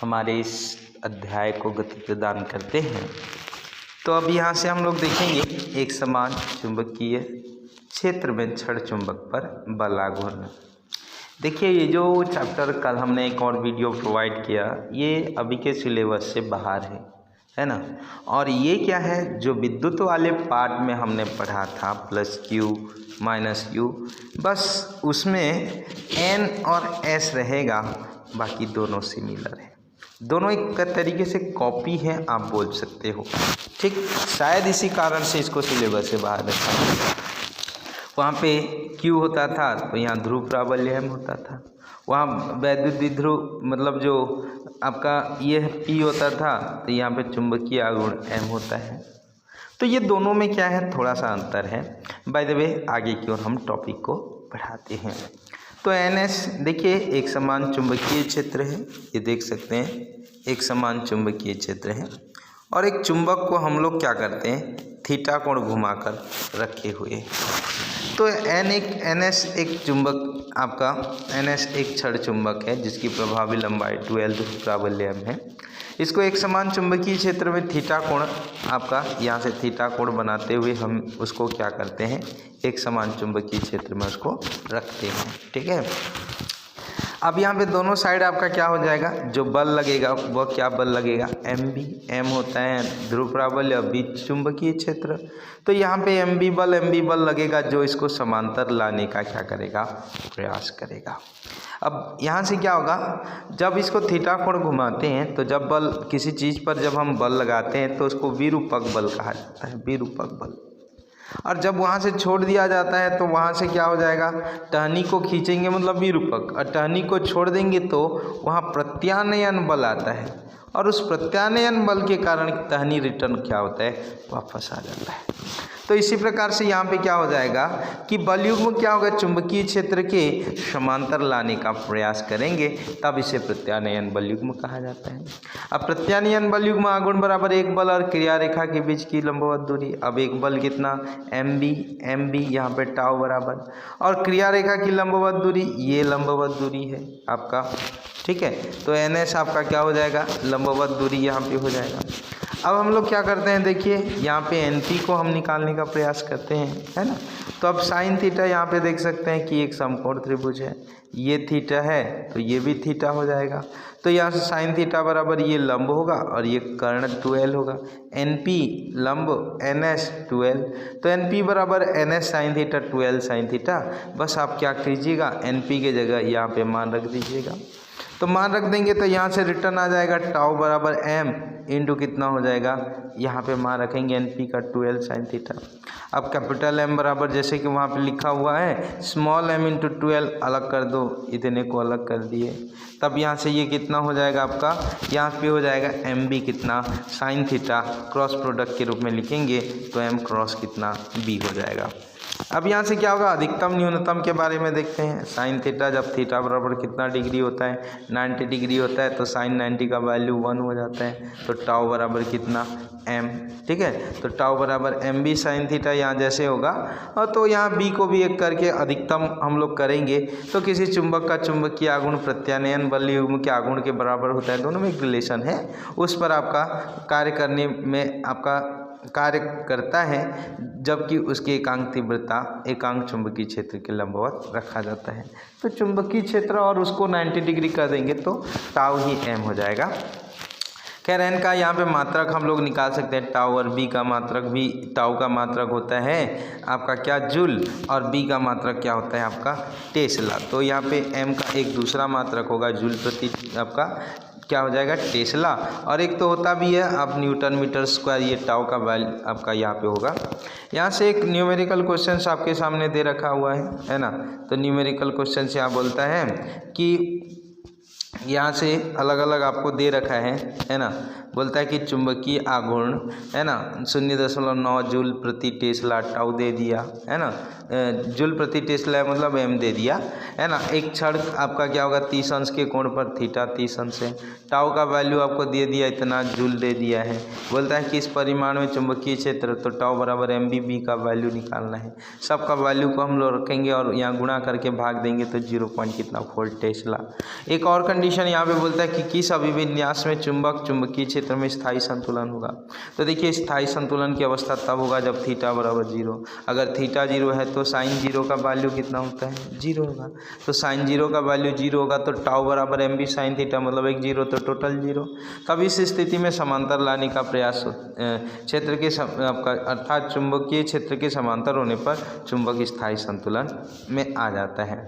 हमारे इस अध्याय को गति प्रदान करते हैं। तो अब यहाँ से हम लोग देखेंगे एक समान चुंबकीय क्षेत्र में छड़ चुंबक पर बल लागू होना। देखिए, ये जो चैप्टर कल हमने एक और वीडियो प्रोवाइड किया, ये अभी के सिलेबस से बाहर है ना। और ये क्या है, जो विद्युत वाले पार्ट में हमने पढ़ा था प्लस क्यू माइनस यू, बस उसमें एन और एस रहेगा, बाकी दोनों सिमिलर है, दोनों एक तरीके से कॉपी है, आप बोल सकते हो। ठीक, शायद इसी कारण से इसको सिलेबस से बाहर रखा। वहाँ पे Q होता था तो यहाँ ध्रुव प्राबल्य M होता था, वहाँ वैद्युत द्विध्रुव मतलब जो आपका ये P होता था तो यहाँ पे चुंबकीय आघूर्ण M होता है। तो ये दोनों में क्या है, थोड़ा सा अंतर है। बाय द वे, आगे की ओर हम टॉपिक को बढ़ाते हैं। तो NS देखिए एक समान चुंबकीय क्षेत्र है, ये देख सकते हैं एक समान चुंबकीय क्षेत्र है, और एक चुंबक को हम लोग क्या करते हैं, थीटा कोण घुमाकर रखे हुए। तो NS एक चुंबक, आपका NS एक छड़ चुंबक है जिसकी प्रभावी लंबाई 12 प्राबल्य M है। इसको एक समान चुंबकीय क्षेत्र में थीटा कोण, आपका यहाँ से थीटा कोण बनाते हुए हम उसको क्या करते हैं, एक समान चुंबकीय क्षेत्र में उसको रखते हैं। ठीक है, अब यहाँ पे दोनों साइड आपका क्या हो जाएगा, जो बल लगेगा वह क्या बल लगेगा, M होता है ध्रुव प्राबल्य और B चुंबकीय क्षेत्र। तो यहाँ पे MB बल लगेगा जो इसको समांतर लाने का क्या करेगा, प्रयास करेगा। अब यहाँ से क्या होगा, जब इसको थीटा कोण घुमाते हैं तो जब बल किसी चीज़ पर जब हम बल लगाते हैं तो उसको विरूपक बल कहा जाता है, विरूपक बल। और जब वहाँ से छोड़ दिया जाता है तो वहाँ से क्या हो जाएगा, टहनी को खींचेंगे मतलब विरूपक, और टहनी को छोड़ देंगे तो वहाँ प्रत्यानयन बल आता है, और उस प्रत्यानयन बल के कारण टहनी रिटर्न क्या होता है, वापस आ जाता है। तो इसी प्रकार से यहाँ पे क्या हो जाएगा कि बल युग्म क्या होगा, चुंबकीय क्षेत्र के समांतर लाने का प्रयास करेंगे, तब इसे प्रत्यानयन बल युग्म कहा जाता है। अब प्रत्यानयन बल युग्म आघूर्ण बराबर एक बल और क्रिया रेखा के बीच की लंबवत दूरी। अब एक बल कितना, MB यहाँ पे टाउ बराबर, और क्रिया रेखा की लंबवत दूरी, ये लंबवत दूरी है आपका। ठीक है, तो NS आपका क्या हो जाएगा, लंबवत दूरी यहाँ पे हो जाएगा। अब हम लोग क्या करते हैं, देखिए यहाँ पे NP को हम निकालने का प्रयास करते हैं, है ना। तो अब साइन थीटा यहाँ पे देख सकते हैं कि एक समकोण त्रिभुज है, ये थीटा है तो ये भी थीटा हो जाएगा। तो यहाँ से साइन थीटा बराबर ये लंब होगा और ये कर्ण 2L होगा। NP लंब NS 2L, तो NP बराबर NS sine theta 2L sine theta. बस आप क्या कीजिएगा, NP के जगह यहाँ पे मान रख दीजिएगा। तो मान रख देंगे तो यहाँ से रिटर्न आ जाएगा टाउ बराबर M इंटू कितना हो जाएगा, यहाँ पे मान रखेंगे NP का 2L साइन थीटा। अब कैपिटल M बराबर जैसे कि वहाँ पे लिखा हुआ है स्मॉल m इंटू 2L, अलग कर दो, इतने को अलग कर दिए, तब यहाँ से ये कितना हो जाएगा आपका, यहाँ पे हो जाएगा MB कितना, साइन थीटा क्रॉस प्रोडक्ट के रूप में लिखेंगे तो M क्रॉस कितना B हो जाएगा। अब यहाँ से क्या होगा, अधिकतम न्यूनतम के बारे में देखते हैं। साइन थीटा जब थीटा बराबर कितना डिग्री होता है, 90 डिग्री होता है, तो साइन 90 का वैल्यू 1 हो जाता है, तो टाउ बराबर कितना, M। ठीक है, तो टाउ बराबर MB साइन थीटा यहाँ जैसे होगा, और तो यहाँ B को भी एक करके अधिकतम हम लोग करेंगे तो किसी चुंबक का चुंबकीय आघूर्ण प्रत्यानयन बल युग्म के आघूर्ण के बराबर होता है, दोनों में एक रिलेशन है, उस पर आपका कार्य करने में आपका कार्य करता है, जबकि उसकी एकांक तीव्रता एकांक चुंबकीय क्षेत्र के लंबवत रखा जाता है। तो चुंबकीय क्षेत्र और उसको 90 डिग्री कर देंगे तो टाउ ही M हो जाएगा। खैर n का यहाँ पे मात्रक हम लोग निकाल सकते हैं, टाउ और B का मात्रक भी, टाउ का मात्रक होता है आपका क्या, जूल, और B का मात्रक क्या होता है आपका, टेस्ला। तो यहाँ पे M का एक दूसरा मात्रक होगा जूल प्रति आपका क्या हो जाएगा, टेस्ला, और एक तो होता भी है अब न्यूटन मीटर स्क्वायर, ये टाउ का वैल्यू आपका यहाँ पे होगा। यहाँ से एक न्यूमेरिकल क्वेश्चन आपके सामने दे रखा हुआ है ना। तो न्यूमेरिकल क्वेश्चन यहाँ बोलता है कि यहाँ से अलग अलग आपको दे रखा है ना, बोलता है कि चुंबकीय आघूर्ण है ना 0.9 जूल प्रति टेस्ला टाउ दे दिया है ना, जूल प्रति टेस्ला मतलब एम दे दिया है ना। एक क्षण आपका क्या होगा 30 अंश के कोण पर थीटा 30 अंश है। टाउ का वैल्यू आपको दे दिया इतना जूल दे दिया है। बोलता है कि इस परिमाण में चुंबकीय क्षेत्र, तो टाउ बराबर एम बी का वैल्यू निकालना है। सबका वैल्यू को हम लोग रखेंगे और यहाँ गुणा करके भाग देंगे तो 0.4 टेस्ला। एक और कंडीशन यहाँ पे बोलता है कि किस अभिविन्यास में चुंबकीय क्षेत्र में स्थायी संतुलन होगा। तो देखिए स्थायी संतुलन की अवस्था तब होगा जब थीटा बराबर 0। अगर थीटा 0 है तो साइन 0 का वैल्यू कितना होता है 0 होगा। तो साइन 0 का वैल्यू 0 होगा तो टाउ बराबर एम बी साइन थीटा मतलब एक 0 तो टोटल 0। तब इस स्थिति में समांतर लाने का प्रयास क्षेत्र के आपका अर्थात चुंबकीय क्षेत्र के समांतर होने पर चुंबक स्थायी संतुलन में आ जाता है।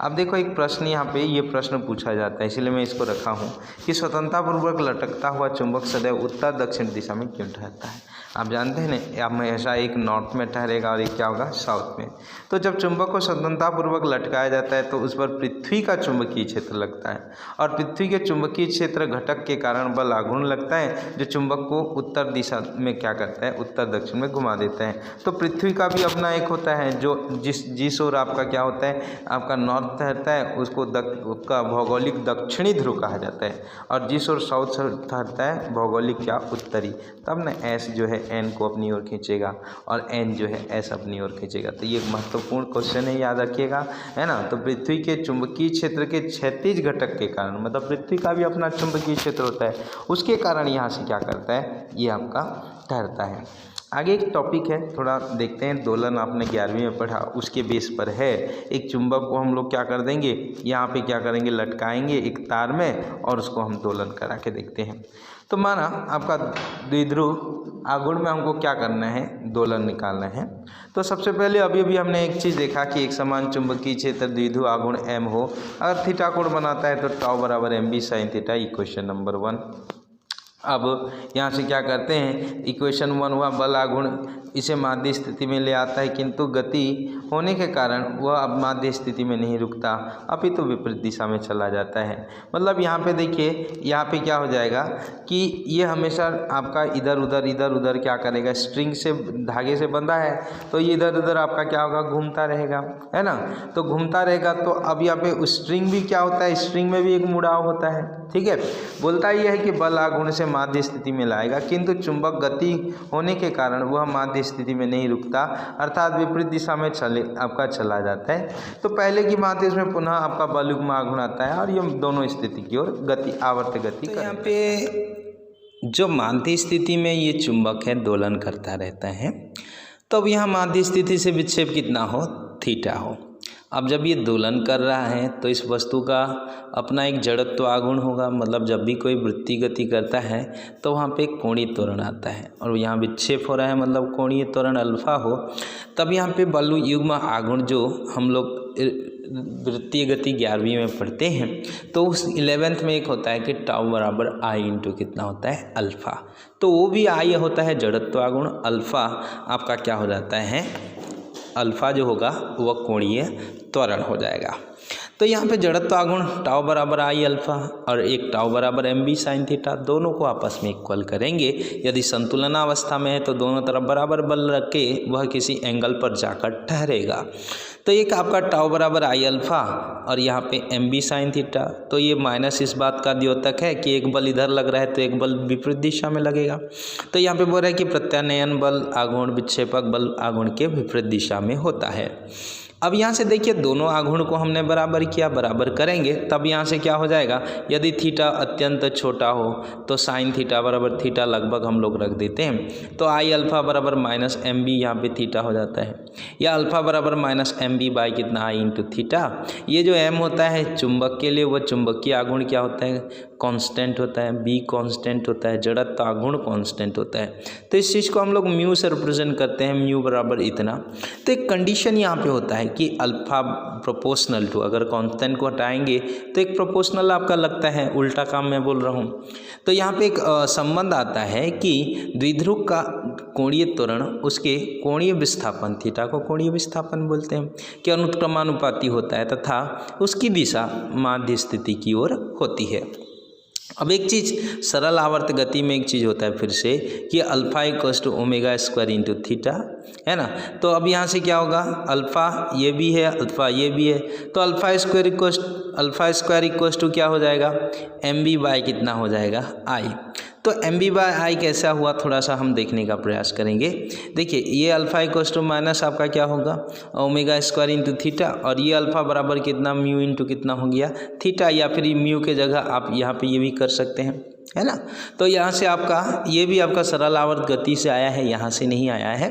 अब देखो एक प्रश्न यहाँ पे ये प्रश्न पूछा जाता है, इसलिए मैं इसको रखा हूँ कि स्वतंत्रतापूर्वक लटकता हुआ चुंबक सदैव उत्तर दक्षिण दिशा में क्यों ठहरता है। आप जानते हैं ना हमेशा एक नॉर्थ में ठहरेगा और एक क्या होगा साउथ में। तो जब चुंबक को स्वतंत्रतापूर्वक लटकाया जाता है तो उस पर पृथ्वी का चुंबकीय क्षेत्र लगता है और पृथ्वी के चुंबकीय क्षेत्र घटक के कारण बल आघूर्ण लगता है जो चुंबक को उत्तर दिशा में क्या करता है उत्तर दक्षिण में घुमा देता है। तो पृथ्वी का भी अपना एक होता है जो जिस ओर आपका क्या होता है आपका नॉर्थ ठहरता है उसको उसका भौगोलिक दक्षिणी ध्रुव कहा जाता है और जिस ओर साउथ ठहरता है भौगोलिक क्या उत्तरी। तब न एस जो है एन को अपनी ओर खींचेगा और एन जो है एस अपनी ओर खींचेगा। तो ये महत्वपूर्ण क्वेश्चन है, याद रखिएगा है ना। तो पृथ्वी के चुंबकीय क्षेत्र के क्षैतिज घटक के कारण मतलब पृथ्वी का भी अपना चुंबकीय क्षेत्र होता है, उसके कारण यहाँ से क्या करता है ये आपका ठहरता है। आगे एक टॉपिक है थोड़ा देखते हैं, दोलन आपने 11वीं में पढ़ा उसके बेस पर है। एक चुंबक को हम लोग क्या कर देंगे यहाँ पे क्या करेंगे लटकाएंगे एक तार में और उसको हम दोलन करा के देखते हैं। तो माना आपका द्विध्रुव आघूर्ण में हमको क्या करना है दोलन निकालना है। तो सबसे पहले अभी हमने एक चीज़ देखा कि एक समान चुंबकीय क्षेत्र द्विध्रुव आघूर्ण एम हो, अगर थीटा कोण बनाता है तो टाउ बराबर M B sine theta, equation number 1। अब यहाँ से क्या करते हैं इक्वेशन 1 हुआ बल आघूर्ण इसे माध्य स्थिति में ले आता है किंतु गति होने के कारण वह अब माध्य स्थिति में नहीं रुकता अपितु विपरीत दिशा में चला जाता है। मतलब यहाँ पे देखिए यहाँ पे क्या हो जाएगा कि ये हमेशा आपका इधर उधर क्या करेगा, स्ट्रिंग से धागे से बंधा है तो ये इधर उधर आपका क्या होगा घूमता रहेगा है ना। तो घूमता रहेगा तो अब यहाँ पे स्ट्रिंग भी क्या होता है स्ट्रिंग में भी एक मुड़ाव होता है, ठीक है। बोलता यह है कि बल आघूर्ण से माध्य स्थिति में लाएगा किंतु चुंबक गति होने के कारण वह माध्य स्थिति में नहीं रुकता अर्थात विपरीत दिशा में आपका चला जाता है। तो पहले की बात इसमें पुनः आपका बलयुग्म आघूर्ण आता है और ये दोनों स्थिति की ओर गति आवर्त गति तो यहाँ पे जो माध्य स्थिति में ये चुंबक है दोलन करता रहता है तो अब यहाँ माध्य स्थिति से विक्षेप कितना हो थीटा हो। अब जब ये दोलन कर रहा है तो इस वस्तु का अपना एक जड़त्व आघूर्ण होगा, मतलब जब भी कोई वृत्तीय गति करता है तो वहाँ पे कोणीय त्वरण आता है और यहाँ विक्षेप हो रहा है मतलब कोणीय त्वरण अल्फा हो। तब यहाँ पे बल युग्म आघूर्ण जो हम लोग वृत्तीय गति 11वीं में पढ़ते हैं तो उस 11th में एक होता है कि टाउ बराबर आई इंटू कितना होता है अल्फा। तो वो भी आई होता है जड़त्व आघूर्ण, अल्फा आपका क्या हो जाता है अल्फा जो होगा वह कोणीय त्वरण हो जाएगा। तो यहाँ पे जड़त्व आघूर्ण टाउ बराबर आई अल्फा और एक टाउ बराबर एम बी साइन थीटा, दोनों को आपस में इक्वल करेंगे। यदि संतुलनावस्था में है तो दोनों तरफ बराबर बल रख के वह किसी एंगल पर जाकर ठहरेगा। तो एक आपका टाउ बराबर आई अल्फा और यहाँ पे एम बी साइन थीटा, तो ये माइनस इस बात का द्योतक है कि एक बल इधर लग रहा है तो एक बल विपरीत दिशा में लगेगा। तो यहाँ पे बोल रहा है कि प्रत्यानयन बल आघूर्ण विक्षेपक बल आघूर्ण के विपरीत दिशा में होता है। अब यहाँ से देखिए दोनों आघूर्ण को हमने बराबर किया, बराबर करेंगे तब यहाँ से क्या हो जाएगा, यदि थीटा अत्यंत छोटा हो तो साइन थीटा बराबर थीटा लगभग हम लोग रख देते हैं तो आई अल्फा बराबर माइनस एम बी यहाँ पे थीटा हो जाता है, या अल्फा बराबर माइनस एम बी बाई कितना आई इंटू थीटा। ये जो एम होता है चुंबक के लिए वह चुंबकीय आघूर्ण क्या होता है कांस्टेंट होता है, बी कांस्टेंट होता है, जड़त्व आघूर्ण कांस्टेंट होता है। तो इस चीज़ को हम लोग म्यू से रिप्रेजेंट करते हैं, म्यू बराबर इतना। तो एक कंडीशन यहाँ पे होता है कि अल्फा प्रोपोर्शनल टू, अगर कांस्टेंट को हटाएंगे तो एक प्रोपोर्शनल आपका लगता है, उल्टा काम मैं बोल रहा हूँ। तो यहाँ पे एक संबंध आता है कि द्विध्रुव का कोणीय त्वरण उसके कोणीय विस्थापन थीटा को कोणीय विस्थापन बोलते हैं कि अनुक्रमानुपाती होता है तथा उसकी दिशा माध्य स्थिति की ओर होती है। अब एक चीज़ सरल आवर्त गति में एक चीज़ होता है फिर से कि alpha equals to omega square into theta, है ना। तो अब यहाँ से क्या होगा, अल्फ़ा ये भी है, अल्फ़ा ये भी है, तो अल्फ़ा स्क्वायर इक्वस टू क्या हो जाएगा, एम बी बाई कितना हो जाएगा, आई। तो एम बी बाई आई कैसा हुआ, थोड़ा सा हम देखने का प्रयास करेंगे। देखिए ये अल्फ़ा इक्वस टू माइनस आपका क्या होगा, ओमेगा स्क्वायर इंटू थीटा, और ये अल्फ़ा बराबर कितना, म्यू इंटू कितना हो गया, थीटा, या फिर म्यू के जगह आप यहाँ पे ये भी कर सकते हैं, है ना। तो यहाँ से आपका ये भी आपका सरल आवर्त गति से आया है, यहाँ से नहीं आया है।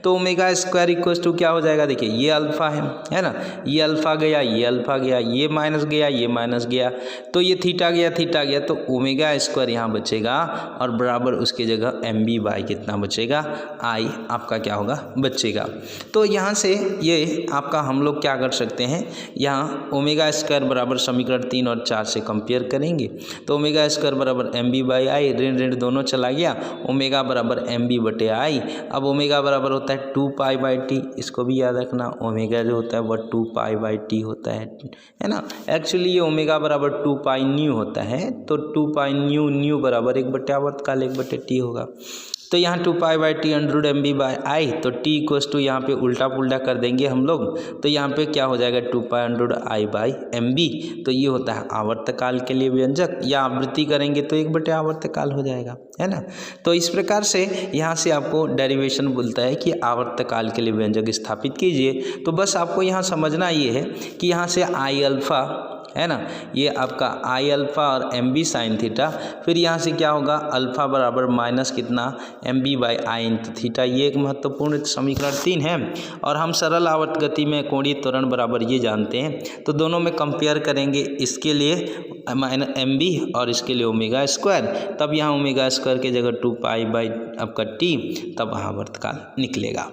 तो ओमेगा स्क्वायर इक्वस टू क्या हो जाएगा, देखिए ये अल्फ़ा है ना, ये अल्फ़ा गया, ये अल्फ़ा गया, ये माइनस गया, ये माइनस गया, तो ये थीटा गया, थीटा गया, तो ओमेगा स्क्वायर यहाँ बचेगा और बराबर उसके जगह एम बी बाई कितना बचेगा, आई आपका क्या होगा, बचेगा। तो यहाँ से ये आपका हम लोग क्या कर सकते हैं, यहाँ ओमेगा स्क्वायर बराबर समीकरण 3 और 4 से कंपेयर करेंगे। तो ओमेगा स्क्वायर बराबर एम बी बाई आई, ऋण ऋण दोनों चला गया, ओमेगा बराबर एम बी बटे आई। अब ओमेगा बराबर होता है 2 पाई बाई टी, इसको भी याद रखना, ओमेगा जो होता है वह 2 पाई बाई टी होता है ना। एक्चुअली ये ओमेगा बराबर 2 पाई न्यू होता है, तो 2 पाई न्यू बराबर 1 बटे आवर्तकाल 1 बटे टी होगा। तो यहाँ 2 pi by T under M B by I, तो टी इक्वस टू यहाँ पे उल्टा पुल्टा कर देंगे हम लोग, तो यहाँ पे क्या हो जाएगा 2 pi under I by M B. तो ये होता है आवर्तकाल के लिए व्यंजक, या आवृत्ति करेंगे तो 1 बटे आवर्तकाल हो जाएगा, है ना। तो इस प्रकार से यहाँ से आपको डेरिवेशन बोलता है कि आवर्तकाल के लिए व्यंजक स्थापित कीजिए। तो बस आपको यहाँ समझना ये है कि यहाँ से आई अल्फ़ा है ना, ये आपका आई अल्फ़ा और एम बी साइन थीटा, फिर यहाँ से क्या होगा, अल्फ़ा बराबर माइनस कितना, M B by I into theta. ये एक महत्वपूर्ण समीकरण 3 है, और हम सरल आवर्त गति में कोणीय त्वरण बराबर ये जानते हैं। तो दोनों में कंपेयर करेंगे, इसके लिए माइनस एम बी और इसके लिए ओमेगा स्क्वायर, तब यहाँ ओमेगा स्क्वायर की जगह 2 पाई बाई आपका टी, तब आवर्तकाल निकलेगा।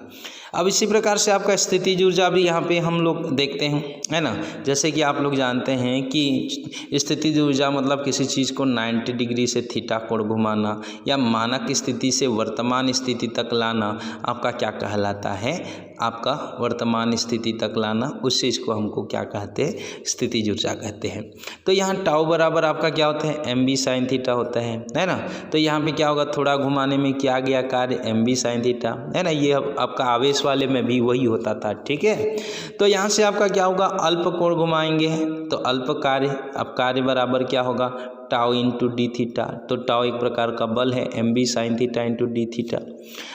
अब इसी प्रकार से आपका स्थितिज ऊर्जा भी यहाँ पे हम लोग देखते हैं, है ना। जैसे कि आप लोग जानते हैं कि स्थितिज ऊर्जा मतलब किसी चीज़ को 90 डिग्री से थीटा कोण घुमाना या मानक स्थिति से वर्तमान स्थिति तक लाना आपका क्या कहलाता है, आपका वर्तमान स्थिति तक लाना, उस चीज़ को हमको क्या कहते हैं, स्थितिज ऊर्जा कहते हैं। तो यहाँ टाउ बराबर आपका क्या होता है, एम बी साइन थीटा होता है ना। तो यहाँ पे क्या होगा, थोड़ा घुमाने में क्या गया कार्य, एम बी साइन थीटा, है ना। ये आपका आवेश वाले में भी वही होता था, ठीक है। तो यहाँ से आपका क्या होगा, अल्प कोण घुमाएंगे, तो अल्प कार्य, अब कार्य बराबर क्या होगा, टाउ इंटू डी थीटा। तो टाउ एक प्रकार का बल है, M B sine theta into D theta.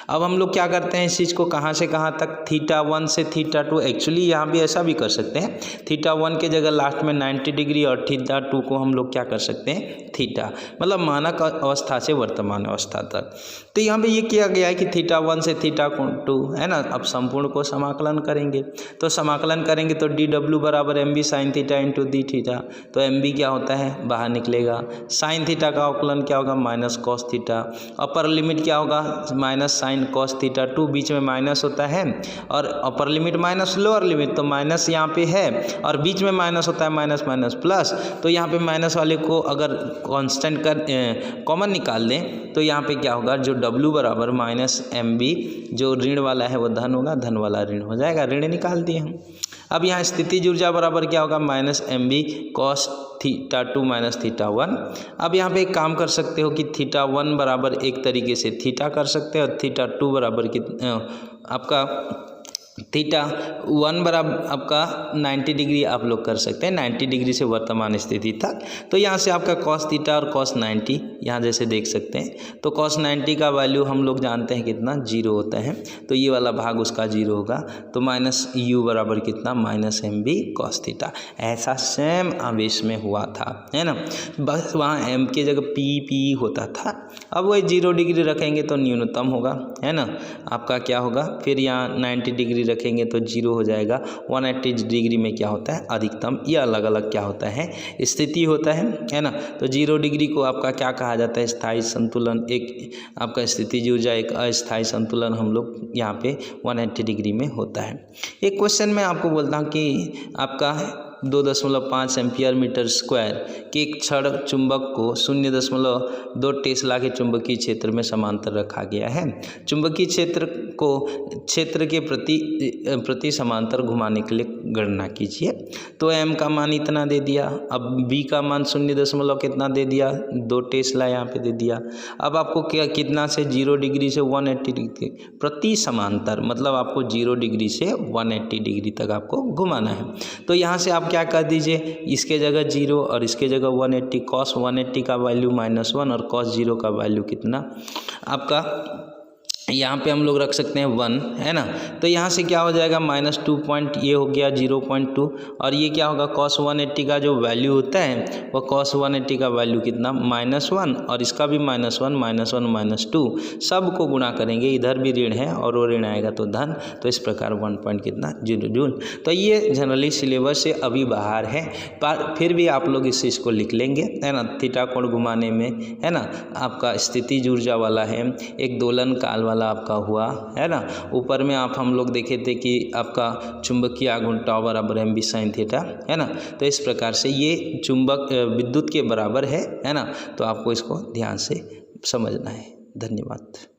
अब हम लोग क्या करते हैं, इस चीज़ को कहाँ से कहाँ तक, थीटा 1 से थीटा 2, एक्चुअली यहाँ भी ऐसा भी कर सकते हैं, थीटा 1 के जगह लास्ट में 90 डिग्री और थीटा 2 को हम लोग क्या कर सकते हैं, थीटा, मतलब मानक अवस्था से वर्तमान अवस्था तक। तो यहाँ पे ये किया गया है कि थीटा 1 से थीटा 2, है ना। अब संपूर्ण को समाकलन करेंगे, तो समाकलन करेंगे तो डी डब्ल्यू बराबर M B sine theta into D theta. तो एम बी क्या होता है, बाहर निकलेगा, साइन थीटा का अवकलन क्या होगा, minus cos theta, upper limit क्या होगा, माइनस साइन कॉस थीटा 2, बीच में माइनस होता है, और upper limit minus lower limit, तो माइनस यहाँ पे है और बीच में माइनस होता है, माइनस माइनस प्लस। तो यहाँ पे माइनस वाले को अगर कांस्टेंट कर कॉमन निकाल दें, तो यहाँ पे क्या होगा, जो डब्ल्यू बराबर माइनस एम बी, जो ऋण वाला है वो धन होगा, धन वाला ऋण हो जाएगा, ऋण निकाल दिए हम। अब यहाँ स्थितिज ऊर्जा बराबर क्या होगा, minus M B cos theta 2 minus theta 1। अब यहाँ पे एक काम कर सकते हो कि थीटा 1 बराबर एक तरीके से थीटा कर सकते हो, और थीटा 2 बराबर आपका थीटा 1 बराबर आपका 90 डिग्री आप लोग कर सकते हैं, 90 डिग्री से वर्तमान स्थिति तक। तो यहाँ से आपका कॉस थीटा और कॉस 90 यहाँ जैसे देख सकते हैं, तो कॉस 90 का वैल्यू हम लोग जानते हैं कितना, 0 होता है, तो ये वाला भाग उसका 0 होगा। तो माइनस यू बराबर कितना, minus M B cos theta. ऐसा सेम आवेश में हुआ था, है ना, बस वहाँ एम की जगह पी होता था। अब वही 0 डिग्री रखेंगे तो न्यूनतम होगा, है ना, आपका क्या होगा, फिर यहाँ 90 डिग्री रखेंगे तो 0 हो जाएगा, 180 डिग्री में क्या होता है, अधिकतम। ये अलग अलग क्या होता है, स्थिति होता है ना। तो 0 डिग्री को आपका क्या कहा जाता है, स्थायी संतुलन। एक आपका स्थितिज ऊर्जा, एक अस्थायी संतुलन हम लोग यहाँ पे 180 डिग्री में होता है। एक क्वेश्चन मैं आपको बोलता हूँ कि आपका 2.5 एम्पियर मीटर स्क्वायर के एक क्षण चुंबक को 0.2 टेस्ला के चुंबकीय क्षेत्र में समांतर रखा गया है। चुंबकीय क्षेत्र को क्षेत्र के प्रति समांतर घुमाने के लिए गणना कीजिए। तो m का मान इतना दे दिया, अब b का मान 0. कितना दे दिया, 2 टेस्ला यहाँ पे दे दिया। अब आपको क्या कितना से 0 डिग्री से 180 डिग्री प्रति समांतर, मतलब आपको 0 डिग्री से 180 डिग्री तक आपको घुमाना है। तो यहाँ से आप क्या कर दीजिए, इसके जगह 0 और इसके जगह 180, cos 180 का वैल्यू -1 और cos 0 का वैल्यू कितना आपका यहाँ पे हम लोग रख सकते हैं 1, है ना। तो यहाँ से क्या हो जाएगा, -2 पॉइंट, ये हो गया 0.2 और ये क्या होगा, cos 180 का जो वैल्यू होता है वो cos 180 का वैल्यू कितना -1 और इसका भी -1 -2 सब को गुणा करेंगे, इधर भी ऋण है और वो ऋण आएगा तो धन, तो इस प्रकार 1 पॉइंट कितना 0 जूल। तो ये जनरली सिलेबस से अभी बाहर है, पर फिर भी आप लोग इस चीज़ को लिख लेंगे, है ना। थीटा कोण घुमाने में, है ना, आपका स्थितिज ऊर्जा वाला है, एक दोलन काल वाला आपका हुआ, है ना। ऊपर में आप हम लोग देखे थे कि आपका चुंबकीय आघूर्ण टाउ बराबर mv sin थीटा, है ना। तो इस प्रकार से ये चुंबक विद्युत के बराबर है ना। तो आपको इसको ध्यान से समझना है। धन्यवाद।